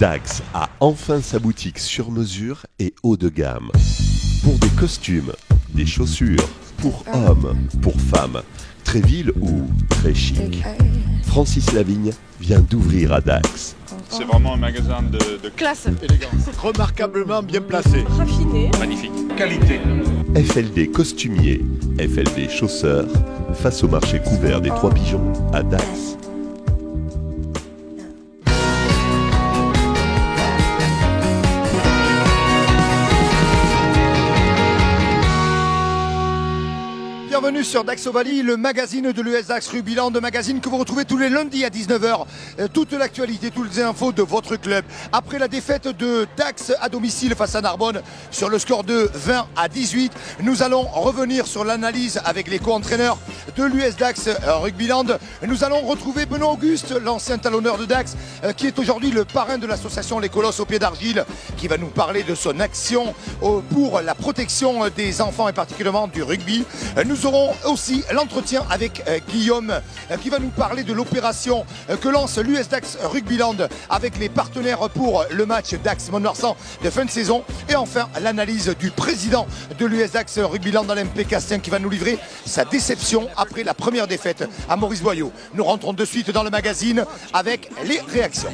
Dax a enfin sa boutique sur mesure et haut de gamme. Pour des costumes, des chaussures, pour hommes, pour femmes, très ville ou très chic. Francis Lavigne vient d'ouvrir à Dax. C'est vraiment un magasin de classe, élégance, remarquablement bien placé, raffiné, magnifique, qualité. FLD costumier, FLD chausseur, face au marché couvert des Trois Pigeons à Dax. Bienvenue sur Dax Ovalie, le magazine de l'US Dax Rugbyland, magazine que vous retrouvez tous les lundis à 19h. Toute l'actualité, toutes les infos de votre club. Après la défaite de Dax à domicile face à Narbonne sur le score de 20-18, nous allons revenir sur l'analyse avec les co-entraîneurs de l'US Dax Rugbyland. Nous allons retrouver Benoît Auguste, l'ancien talonneur de Dax, qui est aujourd'hui le parrain de l'association Les Colosses au pied d'argile, qui va nous parler de son action pour la protection des enfants et particulièrement du rugby. Nous aurons aussi l'entretien avec Guillaume qui va nous parler de l'opération que lance l'US Dax Rugbyland avec les partenaires pour le match Dax-Mont-de-Marsan de fin de saison. Et enfin l'analyse du président de l'US Dax Rugbyland, Alain Pécassien, qui va nous livrer sa déception après la première défaite à Maurice Boyau. Nous rentrons de suite dans le magazine avec les réactions.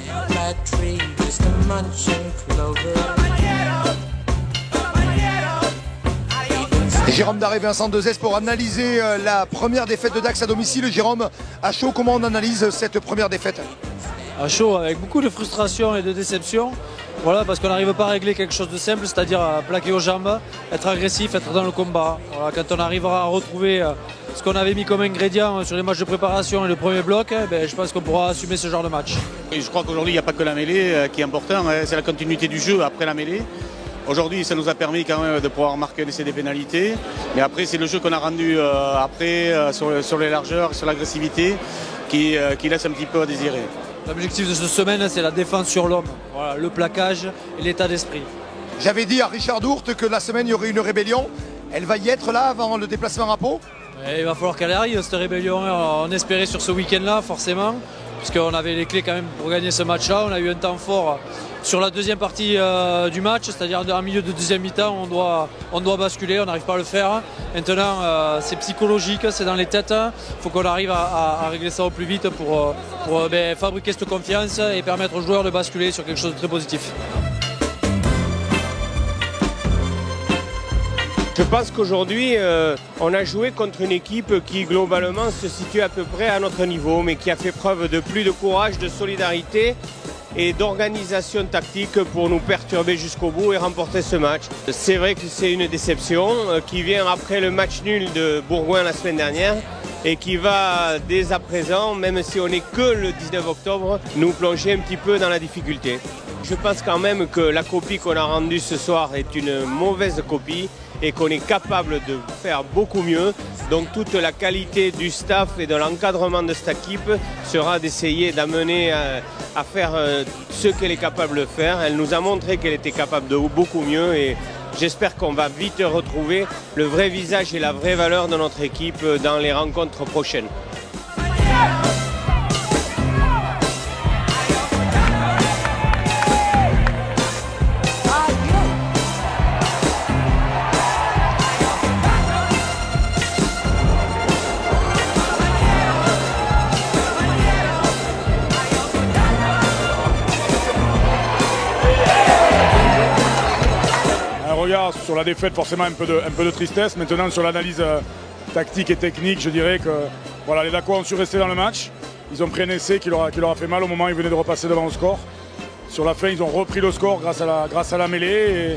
Jérôme Daré, Vincent Dezès pour analyser la première défaite de Dax à domicile. Jérôme, à chaud, comment on analyse cette première défaite? À chaud, avec beaucoup de frustration et de déception. Voilà, parce qu'on n'arrive pas à régler quelque chose de simple, c'est-à-dire à plaquer aux jambes, être agressif, être dans le combat. Voilà, quand on arrivera à retrouver ce qu'on avait mis comme ingrédient sur les matchs de préparation et le premier bloc, je pense qu'on pourra assumer ce genre de match. Et je crois qu'aujourd'hui, il n'y a pas que la mêlée qui est important, c'est la continuité du jeu après la mêlée. Aujourd'hui, ça nous a permis quand même de pouvoir marquer un essai des pénalités. Mais après, c'est le jeu qu'on a rendu sur les largeurs, sur l'agressivité, qui laisse un petit peu à désirer. L'objectif de cette semaine, c'est la défense sur l'homme. Voilà, le plaquage et l'état d'esprit. J'avais dit à Richard Dourte que la semaine, il y aurait une rébellion. Elle va y être là avant le déplacement à Pau? Et il va falloir qu'elle arrive, cette rébellion. On espérait sur ce week-end-là, forcément, puisqu'on avait les clés quand même pour gagner ce match-là. On a eu un temps fort sur la deuxième partie du match, c'est-à-dire en milieu de deuxième mi-temps, on doit basculer, on n'arrive pas à le faire. Maintenant, c'est psychologique, c'est dans les têtes. Il faut qu'on arrive à régler ça au plus vite pour fabriquer cette confiance et permettre aux joueurs de basculer sur quelque chose de très positif. Je pense qu'aujourd'hui, on a joué contre une équipe qui globalement se situe à peu près à notre niveau, mais qui a fait preuve de plus de courage, de solidarité et d'organisation tactique pour nous perturber jusqu'au bout et remporter ce match. C'est vrai que c'est une déception qui vient après le match nul de Bourgoin la semaine dernière et qui va dès à présent, même si on n'est que le 19 octobre, nous plonger un petit peu dans la difficulté. Je pense quand même que la copie qu'on a rendue ce soir est une mauvaise copie et qu'on est capable de faire beaucoup mieux. Donc toute la qualité du staff et de l'encadrement de cette équipe sera d'essayer d'amener à faire ce qu'elle est capable de faire. Elle nous a montré qu'elle était capable de beaucoup mieux et j'espère qu'on va vite retrouver le vrai visage et la vraie valeur de notre équipe dans les rencontres prochaines. Sur la défaite, forcément un peu de tristesse. Maintenant, sur l'analyse tactique et technique, je dirais que voilà, les Dacois ont su rester dans le match. Ils ont pris un essai qui leur a fait mal au moment où ils venaient de repasser devant le score. Sur la fin, ils ont repris le score grâce à la mêlée.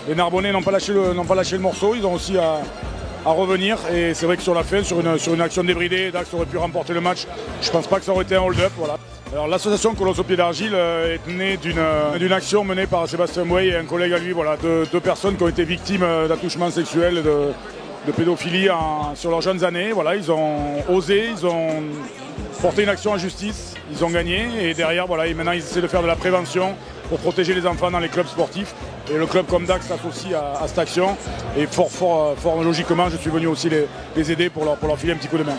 Et les Narbonnais n'ont pas lâché le morceau. Ils ont aussi à revenir. Et c'est vrai que sur la fin, sur une action débridée, Dax aurait pu remporter le match. Je ne pense pas que ça aurait été un hold-up. Voilà. Alors l'association Colosse au pied d'argile est née d'une action menée par Sébastien Bouey et un collègue à lui, voilà, deux personnes qui ont été victimes d'attouchements sexuels, de pédophilie sur leurs jeunes années. Voilà, ils ont osé, ils ont porté une action en justice, ils ont gagné et derrière, voilà, et maintenant ils essaient de faire de la prévention pour protéger les enfants dans les clubs sportifs. Et le club comme Dax s'associe à cette action et fort logiquement, je suis venu aussi les aider pour leur filer un petit coup de main.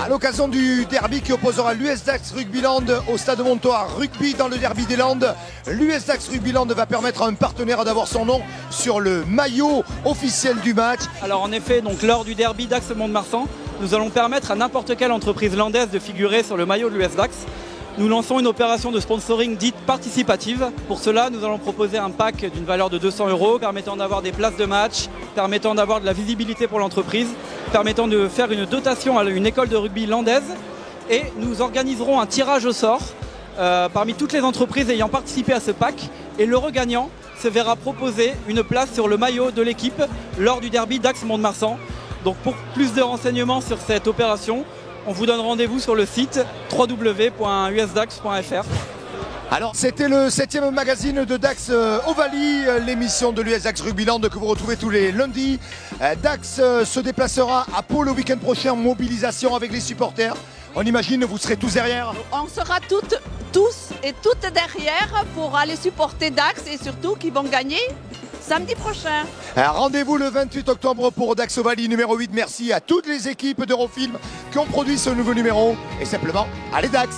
À l'occasion du derby qui opposera l'US Dax Rugbyland au Stade Montois Rugby dans le derby des Landes, l'US Dax Rugbyland va permettre à un partenaire d'avoir son nom sur le maillot officiel du match. Alors en effet, donc lors du derby Dax-Mont-de-Marsan, nous allons permettre à n'importe quelle entreprise landaise de figurer sur le maillot de l'US Dax. Nous lançons une opération de sponsoring dite participative. Pour cela, nous allons proposer un pack d'une valeur de 200 € permettant d'avoir des places de match, permettant d'avoir de la visibilité pour l'entreprise, permettant de faire une dotation à une école de rugby landaise. Et nous organiserons un tirage au sort parmi toutes les entreprises ayant participé à ce pack. Et le regagnant se verra proposer une place sur le maillot de l'équipe lors du derby Dax-Mont-de-Marsan. Donc pour plus de renseignements sur cette opération, on vous donne rendez-vous sur le site www.usdax.fr. Alors, c'était le 7e magazine de Dax Ovalie, l'émission de l'US Dax Rugbyland que vous retrouvez tous les lundis. Dax se déplacera à Pau le week-end prochain en mobilisation avec les supporters. On imagine, vous serez tous derrière. On sera tous et toutes derrière pour aller supporter Dax et surtout qui vont gagner samedi prochain. Rendez-vous le 28 octobre pour Dax Ovalie numéro 8. Merci à toutes les équipes d'Eurofilm qui ont produit ce nouveau numéro. Et simplement, allez Dax!